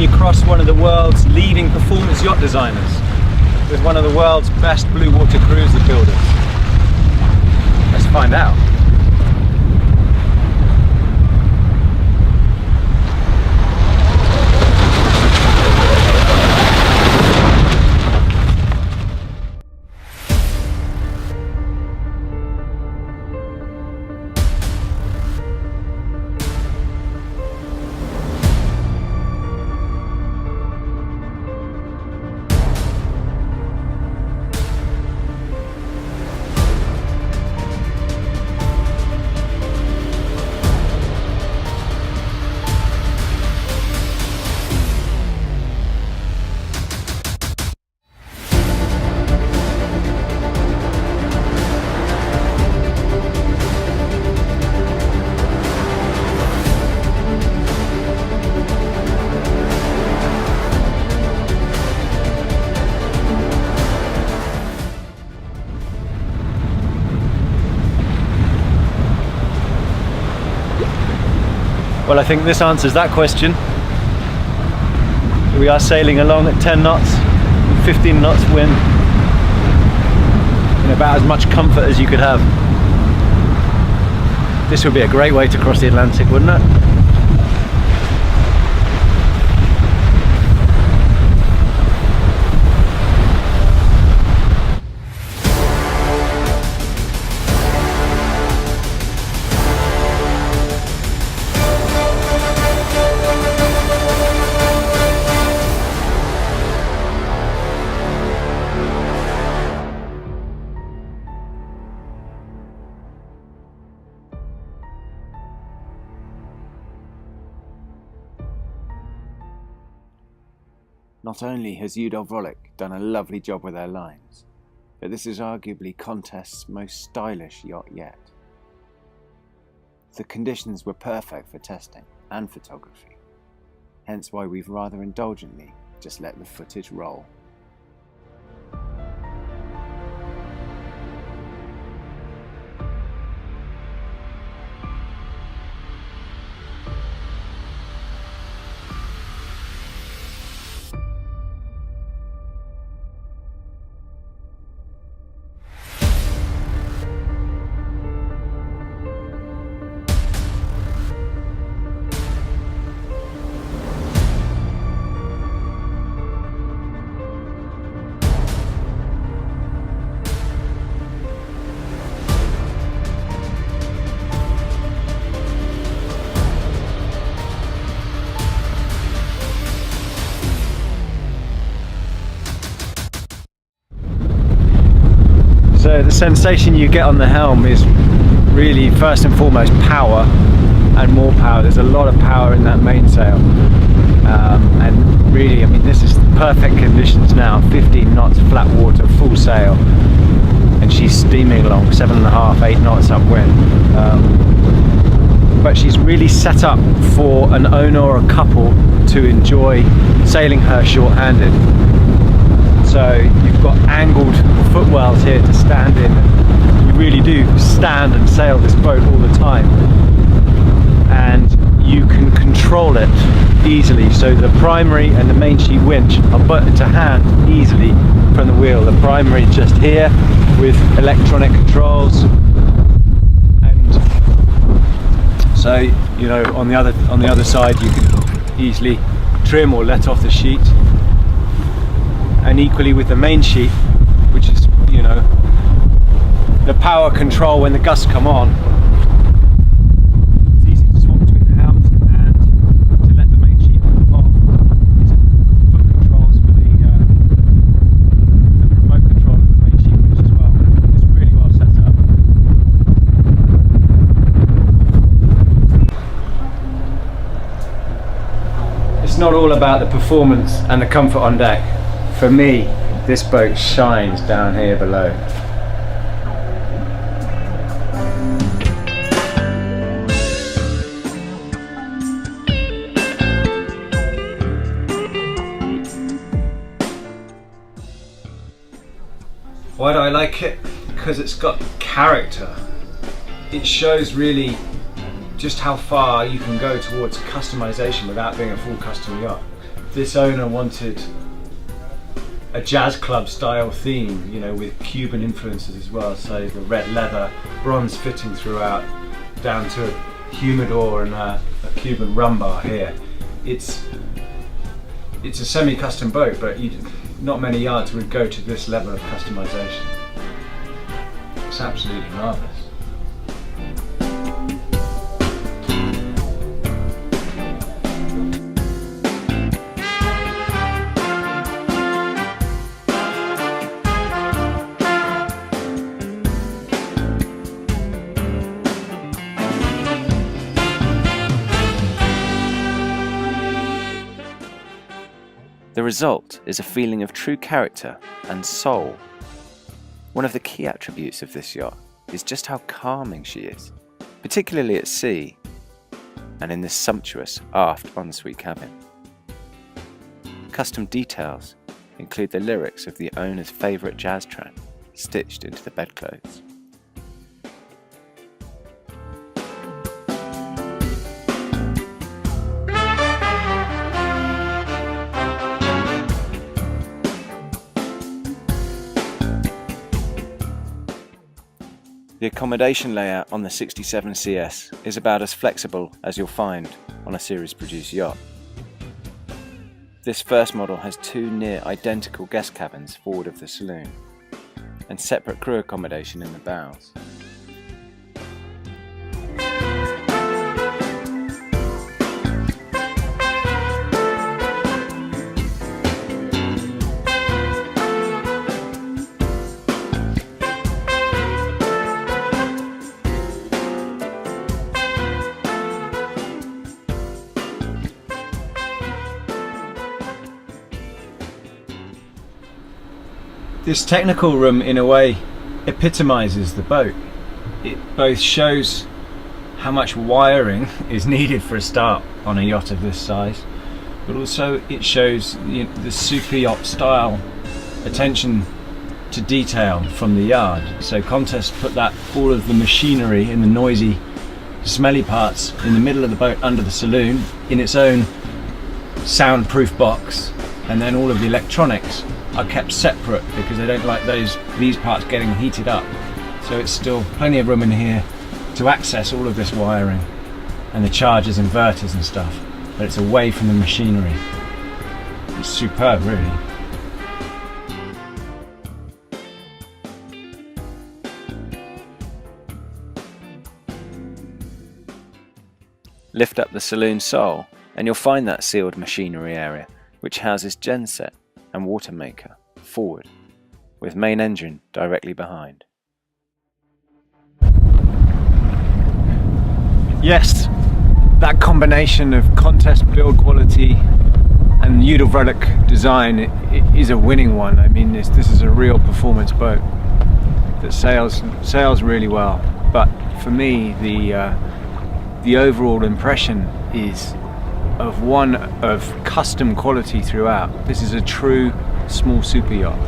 you cross one of the world's leading performance yacht designers with one of the world's best blue water cruiser builders. Let's find out. Well, I think this answers that question. We are sailing along at 10 knots, 15 knots wind, in about as much comfort as you could have. This would be a great way to cross the Atlantic, wouldn't it? Not only has Udall done a lovely job with their lines, but this is arguably Contest's most stylish yacht yet. The conditions were perfect for testing and photography, hence why we've rather indulgently just let the footage roll. So the sensation you get on the helm is really first and foremost power, and more power. There's a lot of power in that mainsail, and really, I mean, this is perfect conditions now. 15 knots flat water, full sail, and she's steaming along 7.5, 8 knots upwind. But she's really set up for an owner or a couple to enjoy sailing her short-handed. So you've got angled footwells here to stand in. You really do stand and sail this boat all the time, and you can control it easily. So the primary and the main sheet winch are put to hand easily from the wheel. The primary just here with electronic controls, and so you know on the other side you can easily trim or let off the sheet. And equally with the main sheet, which is, you know, the power control when the gusts come on. It's easy to swap between the helms and to let the main sheet move off. It's foot controls for the remote control of the main sheet winch as well. It's really well set up. It's not all about the performance and the comfort on deck. For me, this boat shines down here below. Why do I like it? Because it's got character. It shows really just how far you can go towards customization without being a full custom yacht. this owner wanted a jazz club style theme, you know, with Cuban influences as well. So the red leather, bronze fitting throughout, down to a humidor and a Cuban rum bar here. It's a semi-custom boat, but not many yards would go to this level of customization. It's absolutely marvelous. The result is a feeling of true character and soul. One of the key attributes of this yacht is just how calming she is, particularly at sea and in this sumptuous aft ensuite cabin. Custom details include the lyrics of the owner's favourite jazz track stitched into the bedclothes. The accommodation layout on the 67 CS is about as flexible as you'll find on a series-produced yacht. This first model has two near identical guest cabins forward of the saloon, and separate crew accommodation in the bows. This technical room, in a way, epitomizes the boat. It both shows how much wiring is needed for a start on a yacht of this size, but also it shows the super yacht style attention to detail from the yard. So Contest put all of the machinery in the noisy, smelly parts in the middle of the boat under the saloon in its own soundproof box, and then all of the electronics are kept separate because they don't like these parts getting heated up. So it's still plenty of room in here to access all of this wiring and the chargers, inverters and stuff, but it's away from the machinery. It's superb, really. Lift up the saloon sole and you'll find that sealed machinery area, which houses genset and water maker forward, with main engine directly behind. Yes, that combination of Contest build quality and Udall-Vrolic design is a winning one. I mean, this is a real performance boat that sails really well. But for me, the overall impression is of one of custom quality throughout. This is a true small super yacht.